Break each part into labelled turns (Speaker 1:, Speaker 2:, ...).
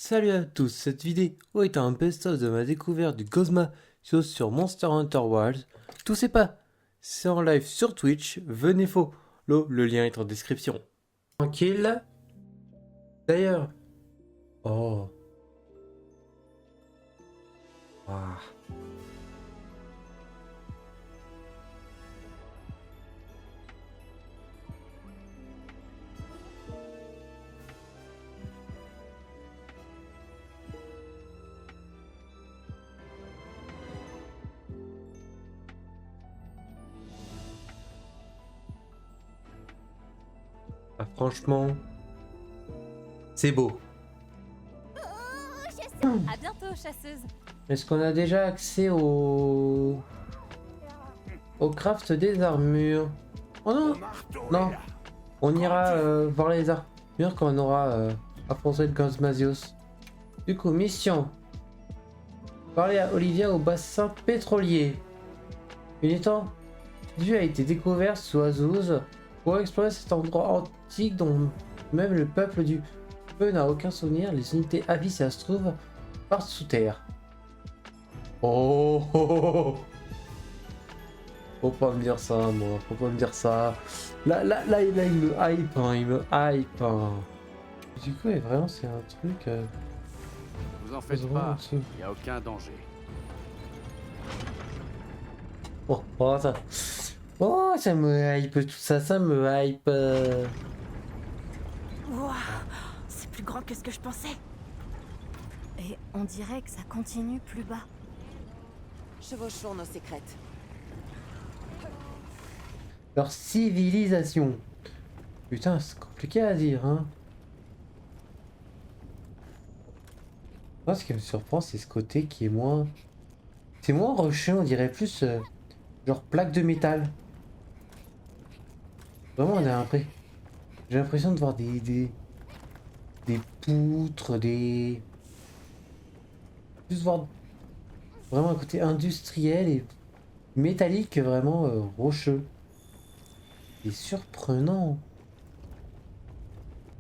Speaker 1: Salut à tous, cette vidéo est un best-of de ma découverte du Ghostmasios sur Monster Hunter World. Tout c'est pas, c'est en live sur Twitch, venez follow, le lien est en description. Tranquille. D'ailleurs, oh, ah. Ah, franchement, c'est beau.
Speaker 2: À bientôt, chasseuse.
Speaker 1: Est-ce qu'on a déjà accès au craft des armures? Oh non, non, on ira voir les armures quand on aura affronté le Ghostmasios. Du coup, mission. Parler à Olivia au bassin pétrolier. Une étendue a été découverte sous Azuz pour explorer cet endroit antique dont même le peuple du feu n'a aucun souvenir. Les unités Avis et Astruv partent sous terre. Oh, oh, oh, oh. Faut pas me dire ça, moi. Faut pas me dire ça. Là, il me hype, hein. Il me hype. Hein. Du coup, vraiment, c'est un truc.
Speaker 3: Vous en faites pas, il n'y a aucun danger.
Speaker 1: Oh, ça. Oh, ça me hype, tout ça, ça me hype.
Speaker 2: Waouh, c'est plus grand que ce que je pensais. Et on dirait que ça continue plus bas.
Speaker 4: Chevauchons nos sécrètes.
Speaker 1: Leur civilisation. Putain, c'est compliqué à dire, hein. Moi, ce qui me surprend, c'est ce côté qui est moins... C'est moins rocheux, on dirait plus... genre plaque de métal. Vraiment, on a l'impression... J'ai l'impression de voir des poutres, des... Juste voir vraiment un côté industriel et métallique, vraiment rocheux. C'est surprenant.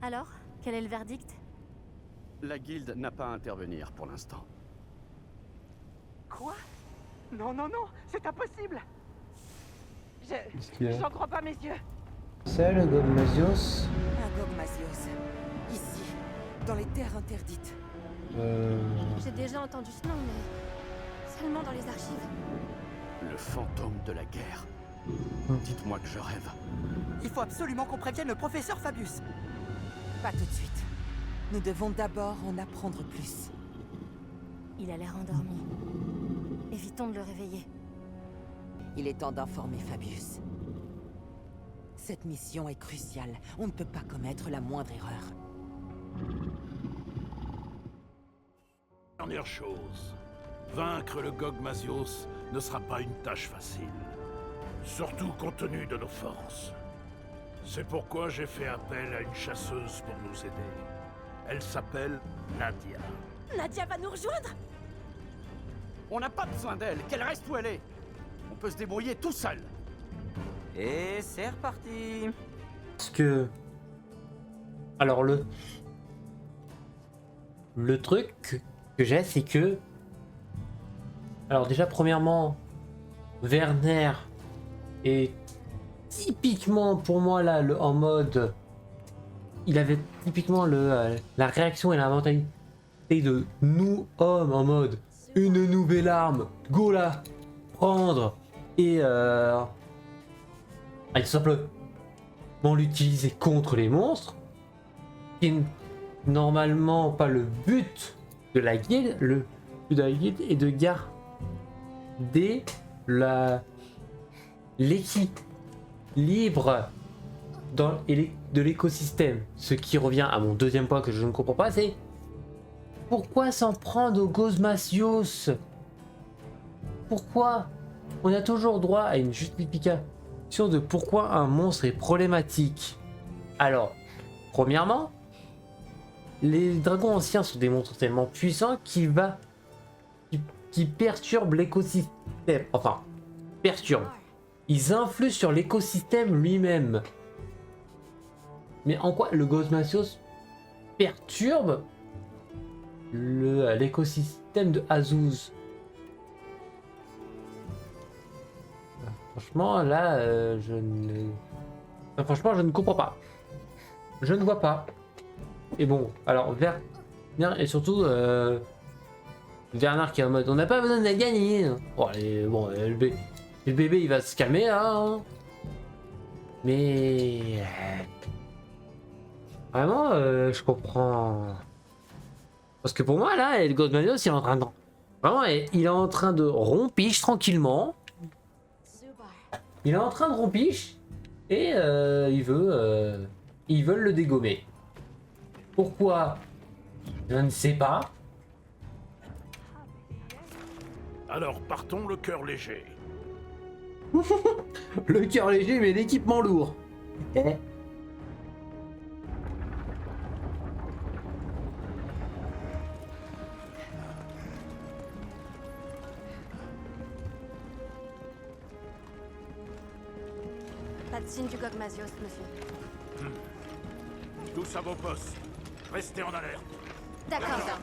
Speaker 2: Alors, quel est le verdict?
Speaker 3: La guilde n'a pas à intervenir pour l'instant.
Speaker 4: Quoi? Non, non, non, c'est impossible.
Speaker 1: Qu'est-ce qu'il y a?
Speaker 4: J'en crois pas mes yeux.
Speaker 1: C'est le Ghostmasios.
Speaker 4: Un Gogmasios. Ici, dans les terres interdites.
Speaker 2: J'ai déjà entendu ce nom, mais seulement dans les archives.
Speaker 3: Le fantôme de la guerre. Dites-moi que je rêve.
Speaker 4: Il faut absolument qu'on prévienne le professeur Fabius. Pas tout de suite. Nous devons d'abord en apprendre plus.
Speaker 2: Il a l'air endormi. Évitons de le réveiller.
Speaker 4: Il est temps d'informer Fabius. Cette mission est cruciale. On ne peut pas commettre la moindre erreur.
Speaker 5: Dernière chose, vaincre le Gogmasios ne sera pas une tâche facile. Surtout compte tenu de nos forces. C'est pourquoi j'ai fait appel à une chasseuse pour nous aider. Elle s'appelle Nadia.
Speaker 2: Nadia va nous rejoindre?
Speaker 3: On n'a pas besoin d'elle, qu'elle reste où elle est. On peut se débrouiller tout seul.
Speaker 4: Et c'est reparti.
Speaker 1: Parce que... Alors le truc que j'ai, c'est que... Alors déjà, premièrement, Werner est typiquement pour moi là, en mode... Il avait typiquement la réaction et la mentalité de nous hommes en mode une nouvelle arme, go là, prendre et tout simplement l'utiliser contre les monstres, qui est normalement pas le but de la guilde. Le but de la guilde est de garder l'équilibre de l'écosystème. Ce qui revient à mon deuxième point que je ne comprends pas, c'est pourquoi s'en prendre au Ghostmasios? Pourquoi? On a toujours droit à une justification de pourquoi un monstre est problématique. Alors, premièrement, les dragons anciens sont des monstres tellement puissants qui perturbent l'écosystème. Enfin, perturbent. Ils influent sur l'écosystème lui-même. Mais en quoi le Ghostmasios perturbe l'écosystème de Azuz. Franchement, là, je ne... Enfin, franchement, je ne comprends pas. Je ne vois pas. Et bon, alors, Werner, et surtout, Werner qui est en mode, on n'a pas besoin de la gagner. Bon, allez, bon, le bébé, il va se calmer, là. Hein. Mais... Vraiment, je comprends... Parce que pour moi, là, le Ghostmasios, il est en train de... Vraiment, il est en train de rompiche tranquillement. Il est en train de rompiche et ils veulent le dégommer. Pourquoi? Je ne sais pas.
Speaker 5: Alors partons le cœur léger.
Speaker 1: Le cœur léger mais l'équipement lourd. Okay.
Speaker 2: Pas de signe du Gogmasios, monsieur.
Speaker 5: Tous à vos postes. Restez en alerte.
Speaker 2: D'accord.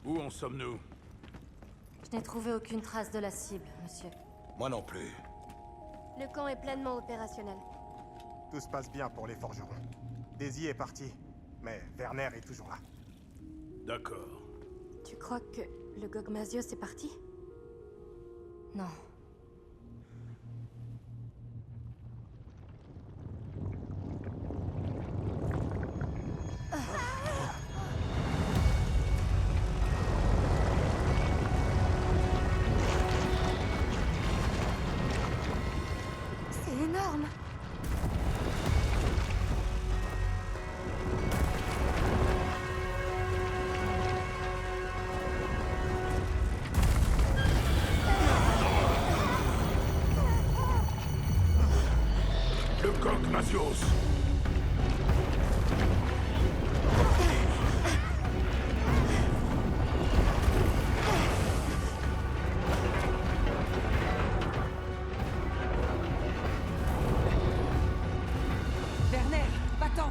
Speaker 5: Où en sommes-nous?
Speaker 2: Je n'ai trouvé aucune trace de la cible, monsieur.
Speaker 6: Moi non plus.
Speaker 2: Le camp est pleinement opérationnel.
Speaker 7: Tout se passe bien pour les forgerons. Daisy est parti, mais Werner est toujours là.
Speaker 5: D'accord.
Speaker 2: Tu crois que le Gogmasios est parti? Non. C'est énorme.
Speaker 5: Le Gogmasios.
Speaker 4: Werner, va-t'en!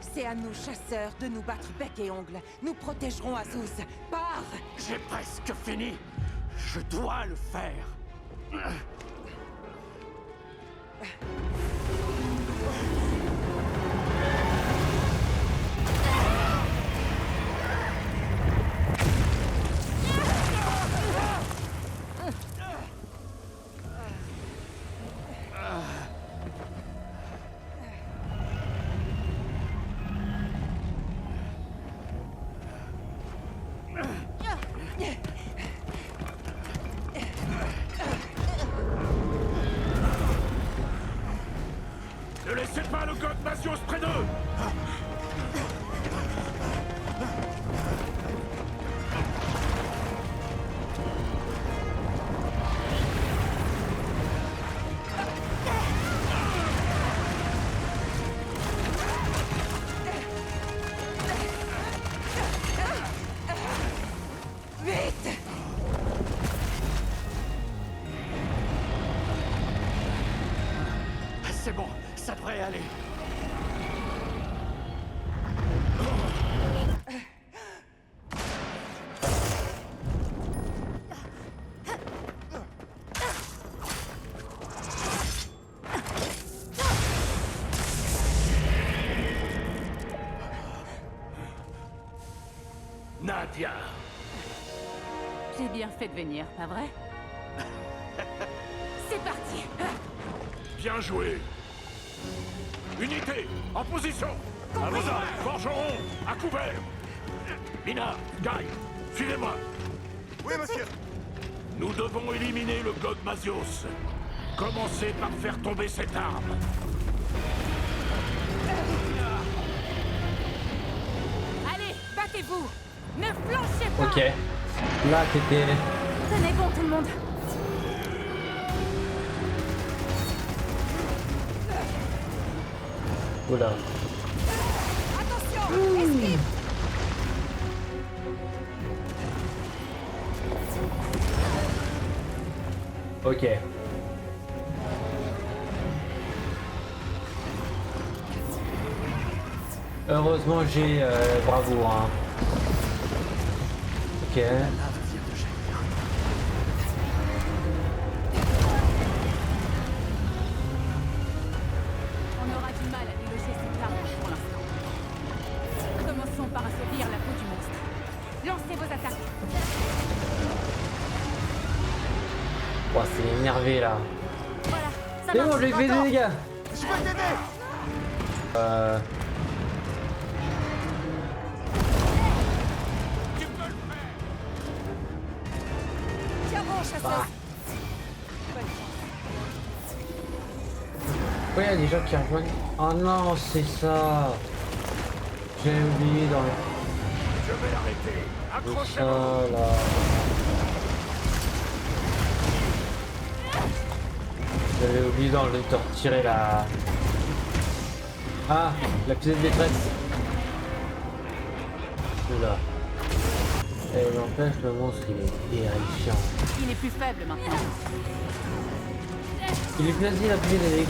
Speaker 4: C'est à nous, chasseurs, de nous battre bec et ongle. Nous protégerons Azuz. Pars!
Speaker 3: J'ai presque fini. Je dois le faire.
Speaker 5: Ne laissez pas le Gogmasios près d'eux.
Speaker 4: Vite!
Speaker 3: C'est bon, ça devrait aller.
Speaker 5: Nadia.
Speaker 8: J'ai bien fait de venir, pas vrai? C'est parti!
Speaker 5: Bien joué. Unité, en position. À vos ordres, forgeron, à couvert. Mina, Guy, suivez-moi.
Speaker 7: Oui, monsieur.
Speaker 5: Nous devons éliminer le Gogmasios. Commencez par faire tomber cette arme.
Speaker 8: Allez, battez-vous! Ne flanchez pas!
Speaker 1: Ok. Là, t'étais...
Speaker 2: Tenez bon, tout le monde.
Speaker 1: Oula.
Speaker 4: Attention, esquive.
Speaker 1: Ok. Heureusement j'ai bravo hein. Ok.
Speaker 8: On aura du mal à déloger cette arme pour l'instant. Commençons par assouvir la peau du monstre. Lancez vos attaques.
Speaker 1: Oh, c'est énervé là.
Speaker 2: Voilà, ça
Speaker 1: C'est
Speaker 2: marche.
Speaker 1: bon, je lui ai fait des dégâts.
Speaker 7: Je peux t'aider.
Speaker 4: Tiens bon, chasseuse.
Speaker 1: Oui, il y a des gens qui rejoignent. Oh non, c'est ça. J'ai oublié dans le...
Speaker 5: Je vais l'arrêter.
Speaker 1: ça
Speaker 5: Accrochez-vous.
Speaker 1: là. J'avais oublié dans le de retirer la... Ah, la pièce de détresse. Oula. Et n'empêche, le monstre il est terrifiant.
Speaker 8: Il est plus faible maintenant.
Speaker 1: Il est plus facile à appuyer les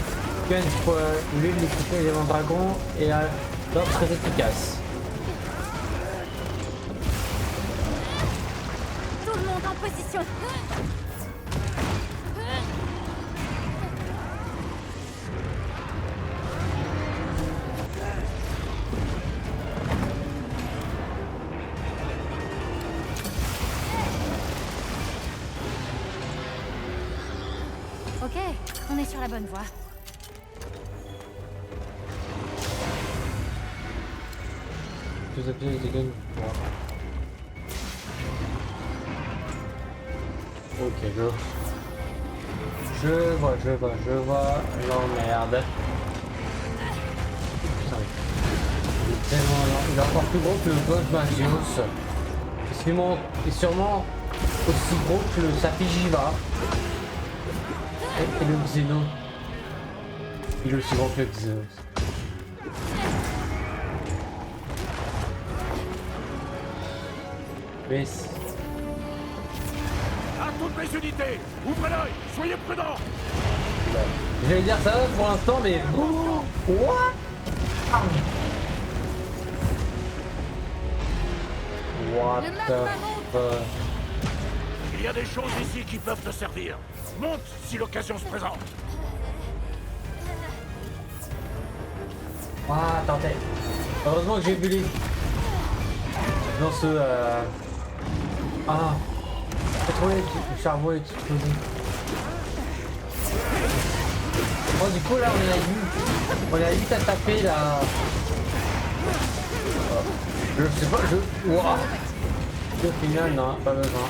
Speaker 1: guns pour lui l'équiper les éléments dragon et alors très efficace.
Speaker 2: Tout le monde en position. Ok, on est sur la bonne voie.
Speaker 1: Plus appuyer les guns. Ok, je vois l'emmerde. Putain, il est tellement lent. Il est encore plus gros que le Ghost Mazios. Il est sûrement aussi gros que le Safijiva. Et le Xeno. Il est aussi grand que le Xenos. Mais
Speaker 5: À toutes mes unités, ouvrez l'œil, soyez prudents.
Speaker 1: j'allais dire ça pour l'instant, mais... Oh, what? What the fuck?
Speaker 5: Il y a des choses ici qui peuvent te servir. Monte si l'occasion se présente.
Speaker 1: Ah, attendez. Heureusement que j'ai vu les... Dans ce... Ah. J'ai trouvé le charbon et explosé. Oh, du coup, là, on a vite à taper, là. Je sais pas, Ouah. Au final, non, pas besoin.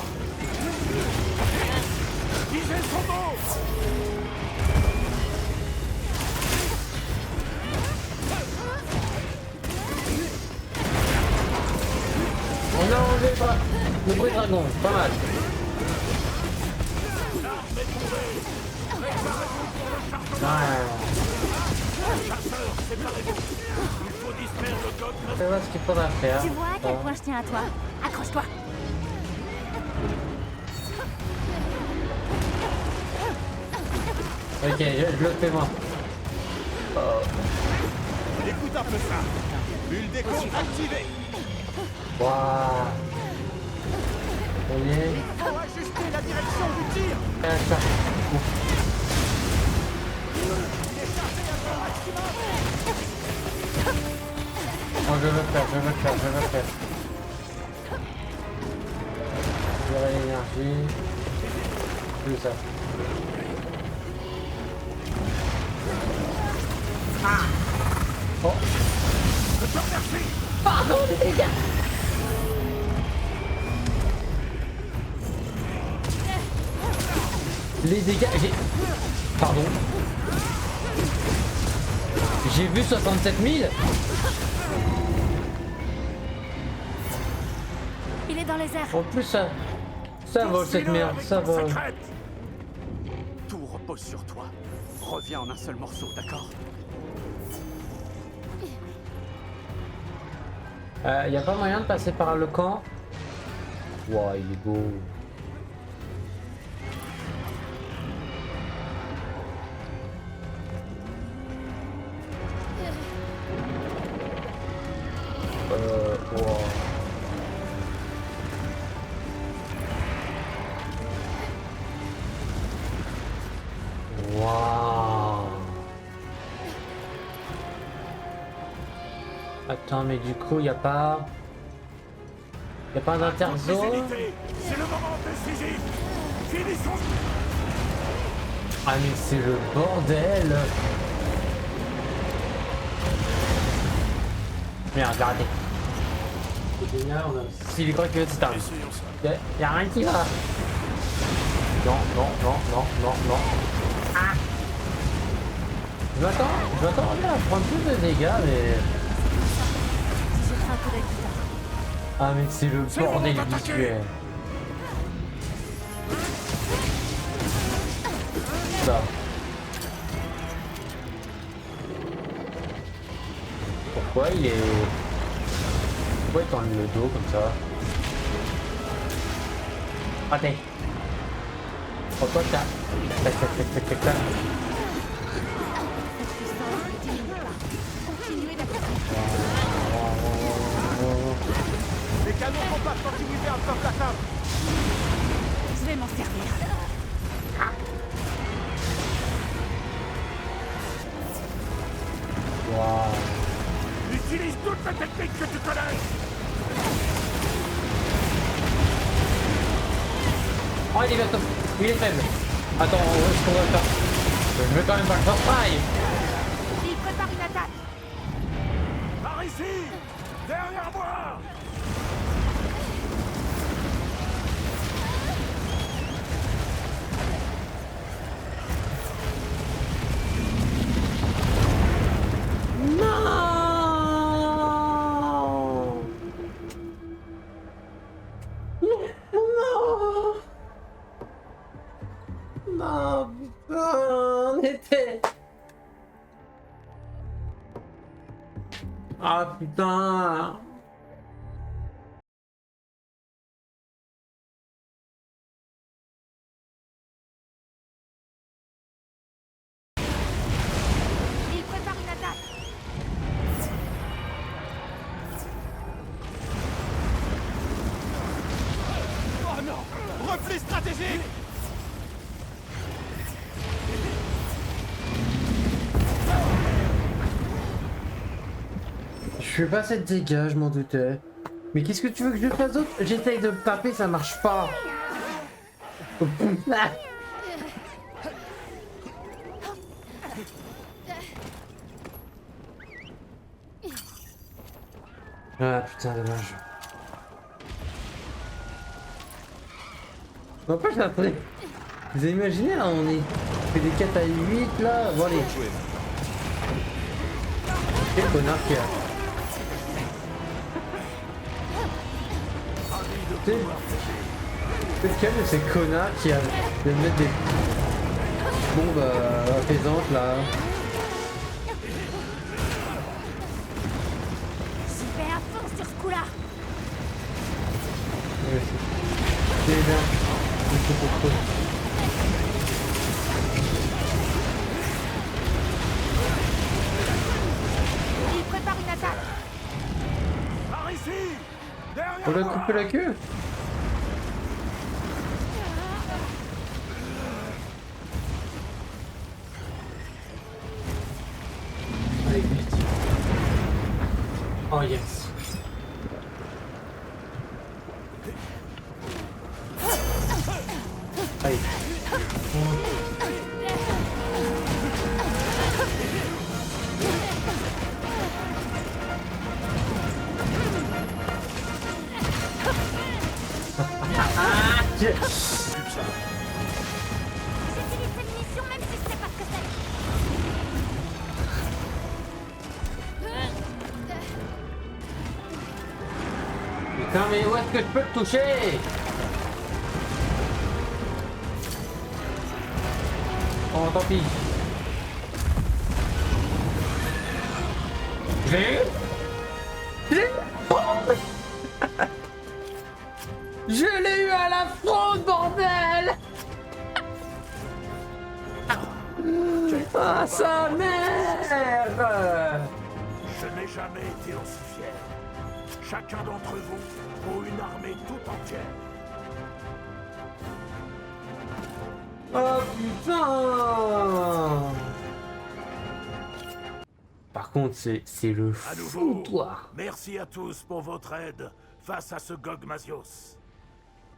Speaker 5: Visez son dos.
Speaker 1: On a enlevé pas le bruit dragon, pas mal.
Speaker 5: Chasseurs, séparez-vous. Il faut distraire le Gog
Speaker 1: C'est vrai ce qu'il faudra faire.
Speaker 2: Tu vois à quel point je tiens à toi. Accroche-toi.
Speaker 1: Ok, je le fais moi.
Speaker 7: Écoute un peu ça. Bulle d'écho activée.
Speaker 1: Waouh. On y est.
Speaker 3: Faut ajuster la direction du tir.
Speaker 1: Ça. Oh, je veux le faire. Gérer l'énergie. Tout ça. Oh. Pardon, les dégâts. Les dégâts, Pardon. J'ai vu 67 000.
Speaker 2: Il est dans les airs.
Speaker 1: En plus, ça vole cette merde, ça vole.
Speaker 3: Tout repose sur toi. Reviens en un seul morceau, d'accord?
Speaker 1: Y a pas moyen de passer par le camp? Wow, il est beau. Wow. Wow. Attends, mais du coup, y a pas d'interzone?
Speaker 5: C'est le moment décisif. Finissons.
Speaker 1: Ah mais c'est le bordel. Merde, j'ai raté. C'est génial, on a... Si les croix qui veut s'éteindre.
Speaker 5: Essayons ça.
Speaker 1: Y a rien qui va. Non, non, non, non, non, non. Ah, je m'attends bien à prendre plus de dégâts, mais...
Speaker 2: Si je ferai un coup d'œil plus tard.
Speaker 1: Ah mais c'est le
Speaker 5: C'est le moment
Speaker 1: bordel
Speaker 5: d'attaquer.
Speaker 1: visuel. Ça. Pourquoi il est... Pourquoi il tend le dos comme ça? Raté. Pourquoi t'as... Tac tac tac tac tac tac.
Speaker 2: Cette puissance ne diminue pas. Continuez d'attaquer.
Speaker 3: Les canons compacts anti-wyvern peuvent l'atteindre.
Speaker 8: Je vais m'en servir.
Speaker 1: Waouh.
Speaker 5: Utilise toutes les techniques que tu connais.
Speaker 1: Oh il est bientôt. Il est faible. Attends, ce qu'on va faire. Je vais quand même pas le faire pareil.
Speaker 8: Il prépare une attaque.
Speaker 5: Par ici. Derrière moi.
Speaker 1: Non. Non. Non, putain, on était... Ah putain.
Speaker 8: Il prépare une attaque.
Speaker 3: Oh non! Repli stratégique!
Speaker 1: Je fais pas cette dégâts, je m'en doutais. Mais qu'est-ce que tu veux que je fasse d'autre? J'essaye de me taper, ça marche pas. Ah putain, dommage. Non pas je la pris. Vous avez imaginé là, on est fait des 4 à 8 là. Bon allez. Quel connard qui a... Quel de ces connards qui a de mettre des bombes apaisantes là.
Speaker 8: J'y vais à fond sur ce coup-là.
Speaker 1: C'est bien. C'est trop cool.
Speaker 8: Il prépare une attaque.
Speaker 5: Par ici. Derrière
Speaker 1: On lui a
Speaker 5: moi.
Speaker 1: coupé la queue. Allez, vite. Oh yes. Allez.
Speaker 2: J'utilise cette munition même si je sais pas ce que c'est.
Speaker 1: Putain, mais où est-ce que je peux te toucher? Oh, tant pis. J'ai eu. Oh Je l'ai eu à la fraude, bordel! Ah, sa mère!
Speaker 5: Je n'ai jamais été aussi fier. Chacun d'entre vous vaut une armée tout entière.
Speaker 1: Oh putain! Par contre, c'est le
Speaker 5: À nouveau,
Speaker 1: foutoir.
Speaker 5: merci à tous pour votre aide face à ce Gog-Mazios.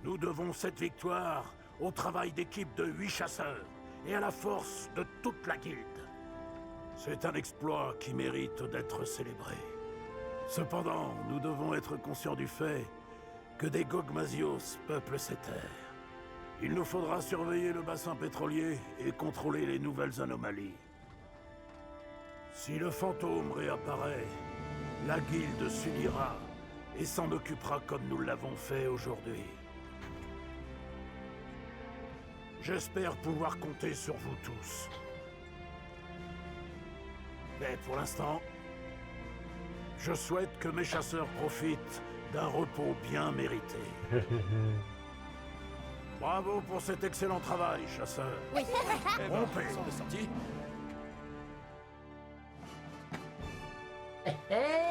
Speaker 5: Nous devons cette victoire au travail d'équipe de 8 chasseurs et à la force de toute la guilde. C'est un exploit qui mérite d'être célébré. Cependant, nous devons être conscients du fait que des Gog-Mazios peuplent ces terres. Il nous faudra surveiller le bassin pétrolier et contrôler les nouvelles anomalies. Si le fantôme réapparaît, la guilde s'unira et s'en occupera comme nous l'avons fait aujourd'hui. J'espère pouvoir compter sur vous tous. Mais pour l'instant, je souhaite que mes chasseurs profitent d'un repos bien mérité. Bravo pour cet excellent travail, chasseurs.
Speaker 8: Oui.
Speaker 5: Rompez.
Speaker 1: Hey